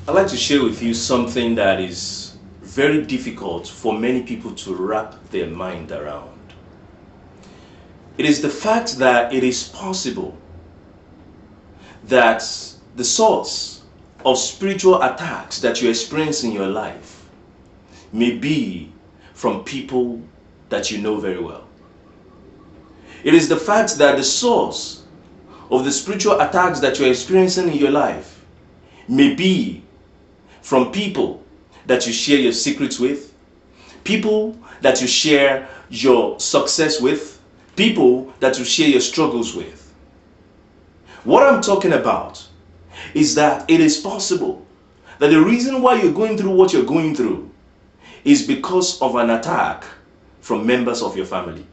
I'd like to share with you something that is very difficult for many people to wrap their mind around. It is the fact that it is possible that the source of spiritual attacks that you experience in your life may be from people that you know very well. It is the fact that the source of the spiritual attacks that you're experiencing in your life may be from people that you share your secrets with, people that you share your success with, people that you share your struggles with. What I'm talking about is that it is possible that the reason why you're going through what you're going through is because of an attack from members of your family.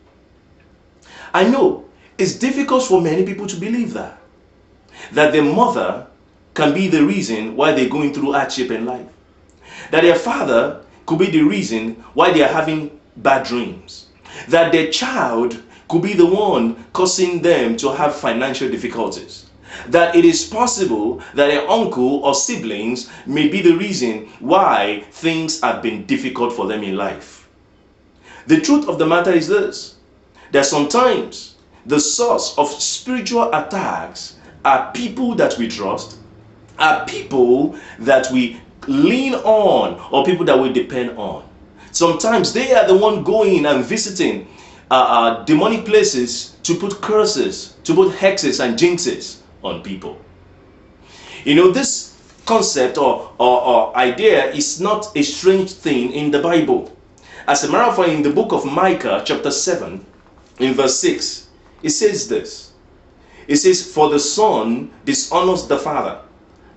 I know it's difficult for many people to believe that their mother can be the reason why they're going through hardship in life, that their father could be the reason why they are having bad dreams, that their child could be the one causing them to have financial difficulties, that it is possible that an uncle or siblings may be the reason why things have been difficult for them in life. The truth of the matter is this, that sometimes the source of spiritual attacks are people that we trust, are people that we lean on, or people that we depend on. Sometimes they are the one going and visiting demonic places to put curses, to put hexes and jinxes on people. You know, this concept or idea is not a strange thing in the Bible. As a matter of fact, in the book of Micah chapter 7 in verse 6, it says this. It says, "For the son dishonors the father,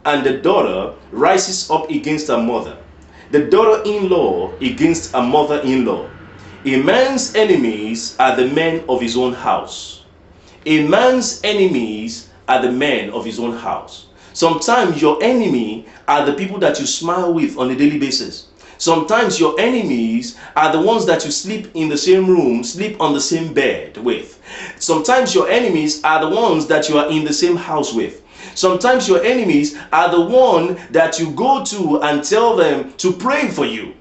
and the daughter rises up against her mother, the daughter-in-law against her mother-in-law. A man's enemies are the men of his own house." A man's enemies are the men of his own house. Sometimes your enemy are the people that you smile with on a daily basis. Sometimes your enemies are the ones that you sleep in the same room, sleep on the same bed with. Sometimes your enemies are the ones that you are in the same house with. Sometimes your enemies are the one that you go to and tell them to pray for you.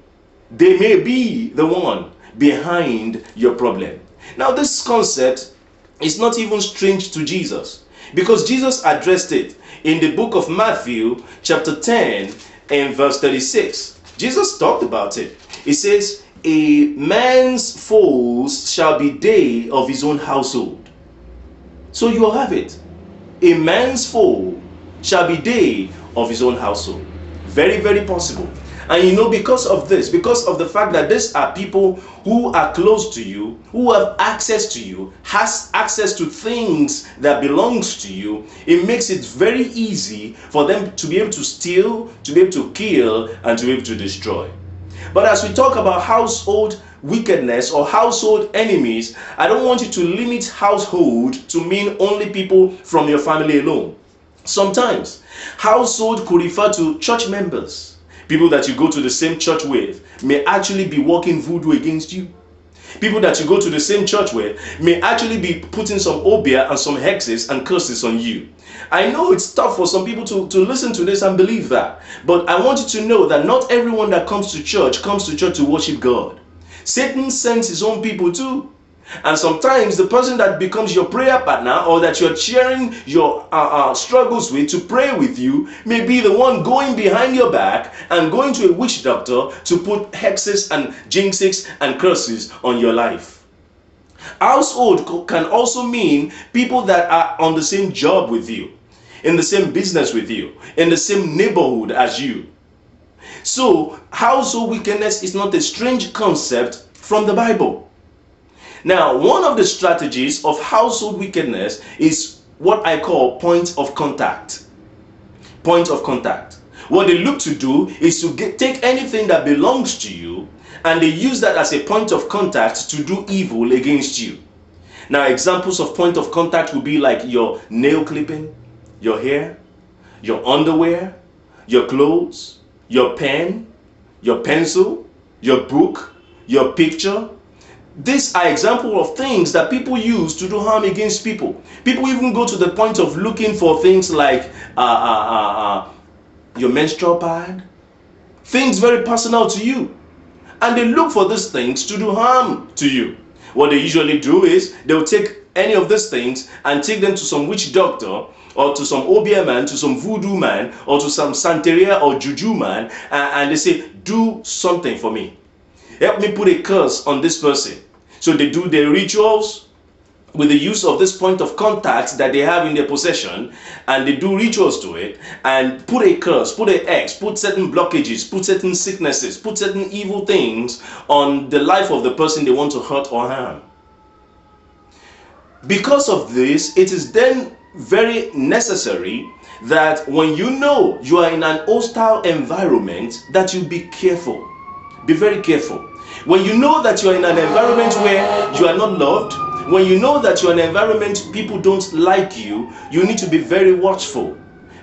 They may be the one behind your problem. Now, this concept is not even strange to Jesus, because Jesus addressed it in the book of Matthew chapter 10 and verse 36. Jesus talked about it. He says, "A man's foes shall be they of his own household." So you have it. A man's foe shall be they of his own household. Very, very possible. And you know, because of this, because of the fact that these are people who are close to you, who have access to you, has access to things that belongs to you, it makes it very easy for them to be able to steal, to be able to kill, and to be able to destroy. But as we talk about household wickedness or household enemies, I don't want you to limit household to mean only people from your family alone. Sometimes household could refer to church members. People that you go to the same church with may actually be working voodoo against you. People that you go to the same church with may actually be putting some obia and some hexes and curses on you. I know it's tough for some people to listen to this and believe that, but I want you to know that not everyone that comes to church to worship God. Satan sends his own people too. And sometimes the person that becomes your prayer partner, or that you're sharing your struggles with to pray with you, may be the one going behind your back and going to a witch doctor to put hexes and jinxes and curses on your life. Household can also mean people that are on the same job with you, in the same business with you, in the same neighborhood as you. So household wickedness is not a strange concept from the Bible. Now, one of the strategies of household wickedness is what I call point of contact. Point of contact. What they look to do is to take anything that belongs to you, and they use that as a point of contact to do evil against you. Now, examples of point of contact would be like your nail clipping, your hair, your underwear, your clothes, your pen, your pencil, your book, your picture. These are examples of things that people use to do harm against people. People even go to the point of looking for things like your menstrual pad, things very personal to you. And they look for these things to do harm to you. What they usually do is they'll take any of these things and take them to some witch doctor or to some Obia man, to some voodoo man, or to some Santeria or Juju man, and they say, do something for me. Help me put a curse on this person. So they do their rituals with the use of this point of contact that they have in their possession, and they do rituals to it and put a curse, put an X, put certain blockages, put certain sicknesses, put certain evil things on the life of the person they want to hurt or harm. Because of this, it is then very necessary that when you know you are in an hostile environment, that you be careful. Be very careful. When you know that you are in an environment where you are not loved, when you know that you are in an environment people don't like you, you need to be very watchful.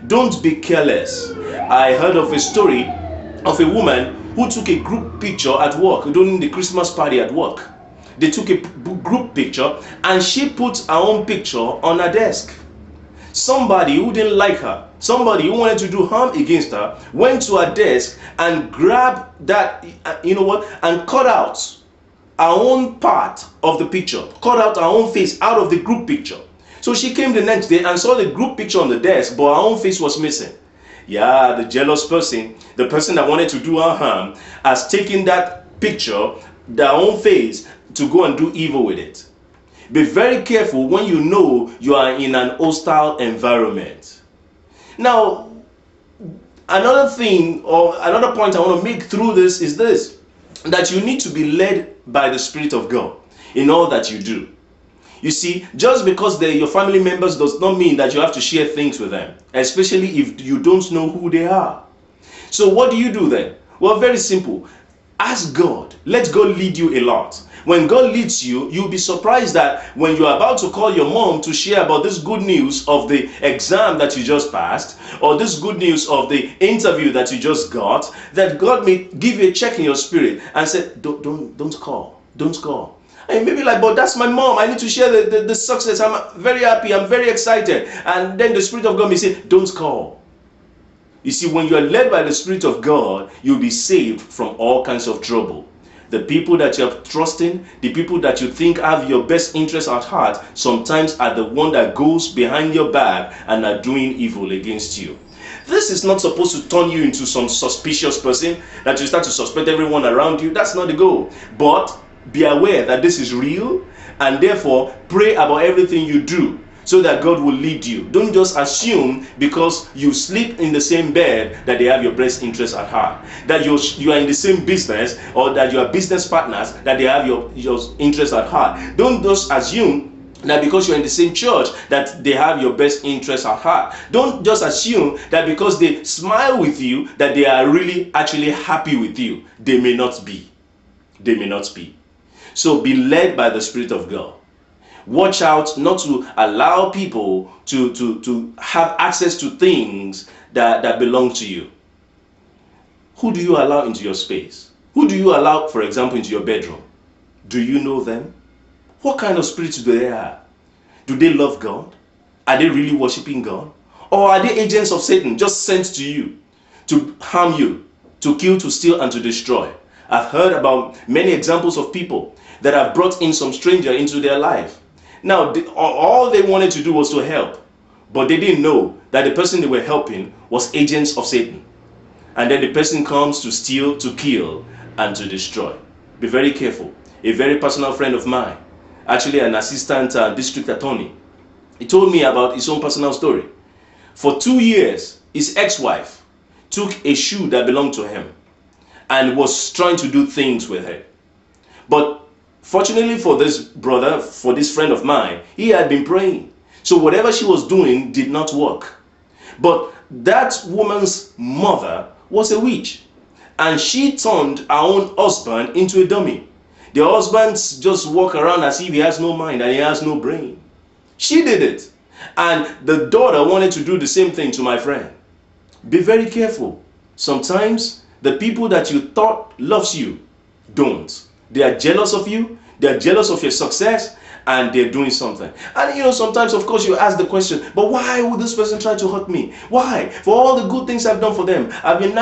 Don't be careless. I heard of a story of a woman who took a group picture at work during the Christmas party at work. They took a group picture and she put her own picture on her desk. Somebody who didn't like her, somebody who wanted to do harm against her, went to her desk and grabbed that, and cut out her own part of the picture, cut out her own face out of the group picture. So she came the next day and saw the group picture on the desk, but her own face was missing. Yeah, the jealous person, the person that wanted to do her harm, has taken that picture, their own face, to go and do evil with it. Be very careful when you know you are in an hostile environment. Now, another thing or another point I want to make through this is this, that you need to be led by the Spirit of God in all that you do. You see, just because they're your family members does not mean that you have to share things with them, especially if you don't know who they are. So what do you do then? Well, very simple. Ask God. Let God lead you a lot. When God leads you, you'll be surprised that when you're about to call your mom to share about this good news of the exam that you just passed, or this good news of the interview that you just got, that God may give you a check in your spirit and say, don't call. And you may be like, but that's my mom. I need to share the success. I'm very happy. I'm very excited. And then the Spirit of God may say, don't call. You see, when you are led by the Spirit of God, you'll be saved from all kinds of trouble. The people that you are trusting, the people that you think have your best interest at heart, sometimes are the one that goes behind your back and are doing evil against you. This is not supposed to turn you into some suspicious person that you start to suspect everyone around you. That's not the goal. But be aware that this is real, and therefore pray about everything you do so that God will lead you. Don't just assume because you sleep in the same bed that they have your best interest at heart, that you are in the same business, or that you are business partners that they have your interest at heart. Don't just assume that because you're in the same church that they have your best interest at heart. Don't just assume that because they smile with you that they are really actually happy with you. They may not be. So be led by the Spirit of God. Watch out not to allow people to have access to things that belong to you. Who do you allow into your space? Who do you allow, for example, into your bedroom? Do you know them? What kind of spirits do they have? Do they love God? Are they really worshiping God? Or are they agents of Satan just sent to you to harm you, to kill, to steal, and to destroy? I've heard about many examples of people that have brought in some stranger into their life. Now, all they wanted to do was to help, but they didn't know that the person they were helping was agents of Satan. And then the person comes to steal, to kill, and to destroy. Be very careful. A very personal friend of mine, actually an assistant district attorney, he told me about his own personal story. For 2 years, his ex-wife took a shoe that belonged to him and was trying to do things with it. But fortunately for this brother, for this friend of mine, he had been praying. So whatever she was doing did not work. But that woman's mother was a witch, and she turned her own husband into a dummy. The husband just walk around as if he has no mind and he has no brain. She did it. And the daughter wanted to do the same thing to my friend. Be very careful. Sometimes the people that you thought loves you don't. They are jealous of you. They are jealous of your success. and they're doing something. And sometimes, of course, you ask the question, but why would this person try to hurt me? Why? For all the good things I've done for them, I've been nice